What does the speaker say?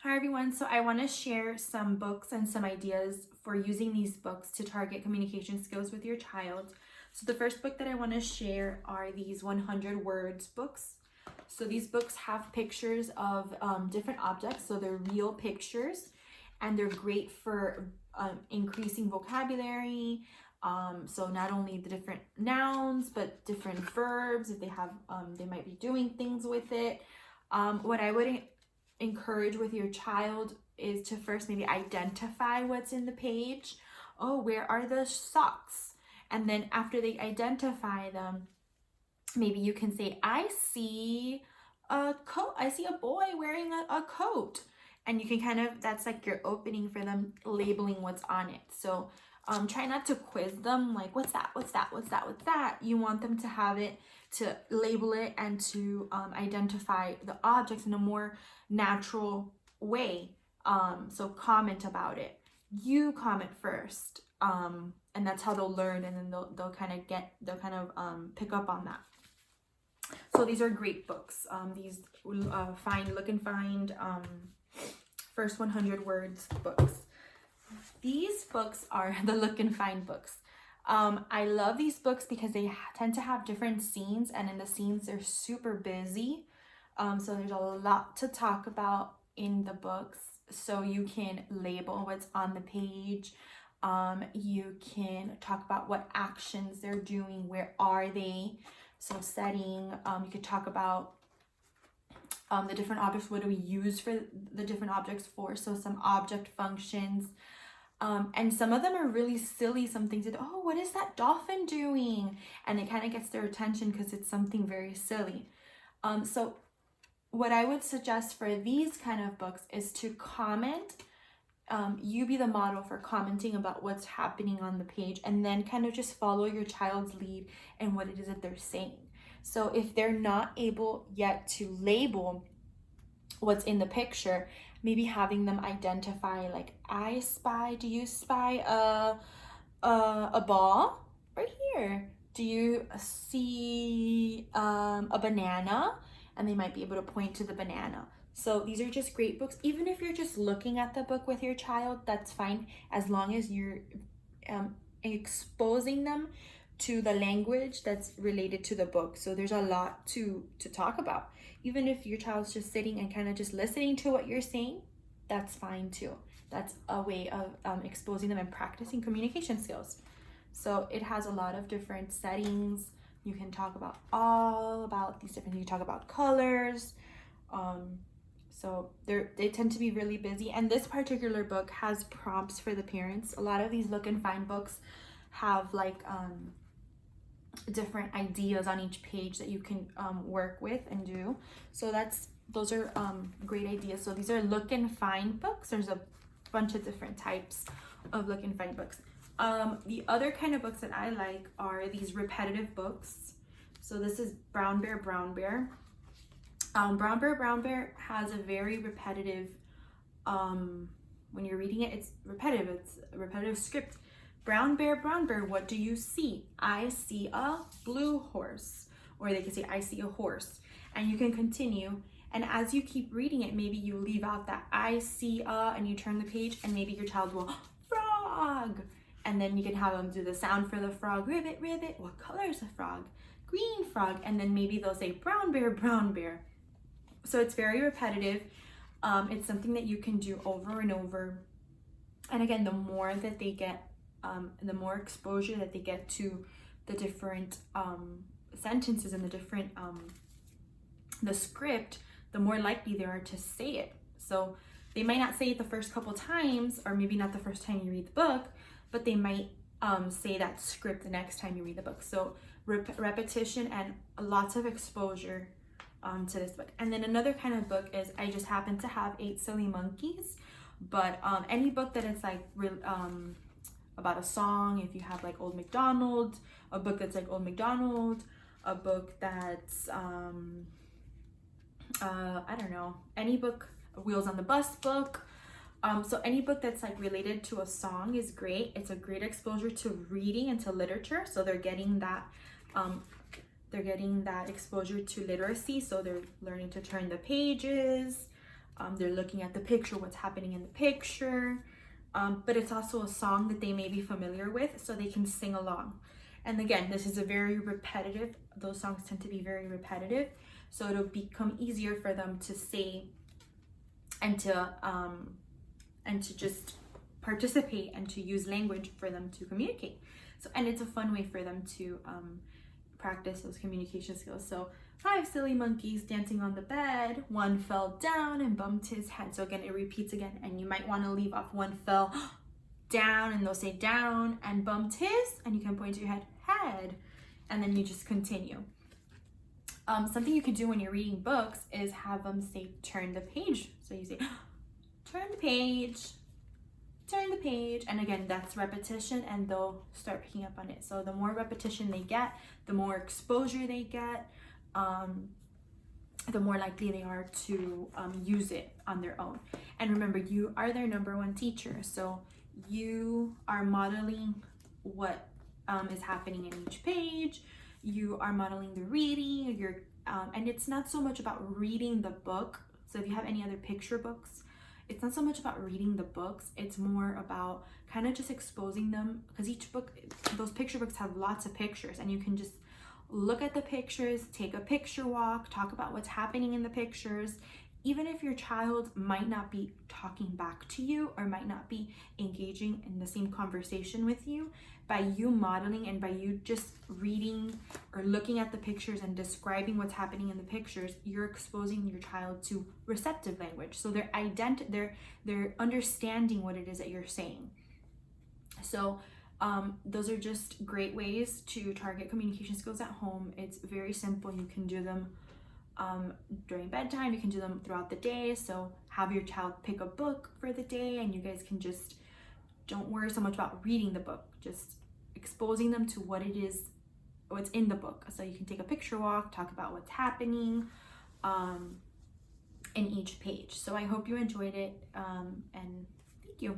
Hi everyone, so I want to share some books and some ideas for using these books to target communication skills with your child. So the first book that I want to share are these 100 words books. So these books have pictures of different objects, so they're real pictures, and they're great for increasing vocabulary. So not only the different nouns, but different verbs, if they have, they might be doing things with it. What I would encourage with your child is to first maybe identify what's in the page. Oh, where are the socks? And then after they identify them, maybe you can say, I see a coat. I see a boy wearing a coat. And you can kind of, that's like your opening for them labeling what's on it. So try not to quiz them like, what's that? What's that? What's that? What's that? You want them to have it, to label it, and to identify the objects in a more natural way. So comment about it. You comment first. And that's how they'll learn, and then they'll kind of pick up on that. So these are great books. These Look and Find first 100 words books. These books are the Look and Find books. I love these books because they tend to have different scenes, and in the scenes they're super busy. So there's a lot to talk about in the books. So you can label what's on the page. You can talk about what actions they're doing, where are they. So setting, you could talk about the different objects. What do we use for the different objects for? So some object functions. And some of them are really silly. Some things that, oh, what is that dolphin doing? And it kind of gets their attention because it's something very silly. So what I would suggest for these kind of books is to comment. You be the model for commenting about what's happening on the page, and then kind of just follow your child's lead and what it is that they're saying. So if they're not able yet to label what's in the picture, maybe having them identify, like, I spy, do you spy a ball right here? Do you see a banana? And they might be able to point to the banana. So these are just great books. Even if you're just looking at the book with your child, that's fine, as long as you're exposing them to the language that's related to the book. So there's a lot to talk about. Even if your child's just sitting and kind of just listening to what you're saying, that's fine too. That's a way of exposing them and practicing communication skills. So it has a lot of different settings. You can talk about all about these different, you can talk about colors. So they tend to be really busy. And this particular book has prompts for the parents. A lot of these Look and Find books have like different ideas on each page that you can work with and do. So those are great ideas. So these are Look and Find books. There's a bunch of different types of Look and Find books. The other kind of books that I like are these repetitive books. So this is Brown Bear, Brown Bear. Brown Bear, Brown Bear has a very repetitive, when you're reading it, it's repetitive. It's a repetitive script. Brown Bear, what do you see? I see a blue horse. Or they can say, I see a horse. And you can continue. And as you keep reading it, maybe you leave out that I see a, and you turn the page, and maybe your child will, frog. And then you can have them do the sound for the frog. Ribbit, ribbit. What color is a frog? Green frog. And then maybe they'll say, Brown Bear, Brown Bear. So it's very repetitive. It's something that you can do over and over. And again, the more that they get, the more exposure that they get to the different sentences and the different, the script, the more likely they are to say it. So they might not say it the first couple times, or maybe not the first time you read the book, but they might say that script the next time you read the book. So repetition and lots of exposure to this book. And then another kind of book is, I just happen to have 8 Silly Monkeys, but any book that is like about a song, if you have like Old MacDonald, a book that's like Old MacDonald, a book that's I don't know, any book, Wheels on the Bus book. So any book that's like related to a song is great. It's a great exposure to reading and to literature. So they're getting that exposure to literacy. So they're learning to turn the pages. They're looking at the picture, what's happening in the picture. But it's also a song that they may be familiar with, so they can sing along. And again, this is a very repetitive, those songs tend to be very repetitive, so it'll become easier for them to say and to just participate and to use language for them to communicate. So, and it's a fun way for them to practice those communication skills. So 5 silly monkeys dancing on the bed, one fell down and bumped his head. So again, it repeats again, and you might want to leave off one fell down, and they'll say down and bumped his, and you can point to your head, and then you just continue. Something you could do when you're reading books is have them say turn the page. So you say turn the page, turn the page, and again, that's repetition, and they'll start picking up on it. So the more repetition they get, the more exposure they get, the more likely they are to use it on their own. And remember, you are their number one teacher, so you are modeling what is happening in each page. You are modeling the reading. And it's not so much about reading the book. So if you have any other picture books, it's not so much about reading the books, it's more about kind of just exposing them, because each book, those picture books have lots of pictures, and you can just look at the pictures, take a picture walk, talk about what's happening in the pictures. Even if your child might not be talking back to you or might not be engaging in the same conversation with you, by you modeling and by you just reading or looking at the pictures and describing what's happening in the pictures, you're exposing your child to receptive language. So they're understanding what it is that you're saying. So those are just great ways to target communication skills at home. It's very simple. You can do them during bedtime, you can do them throughout the day. So have your child pick a book for the day, and you guys can just don't worry so much about reading the book, just exposing them to what it is, what's in the book. So you can take a picture walk, talk about what's happening in each page. So I hope you enjoyed it, and thank you.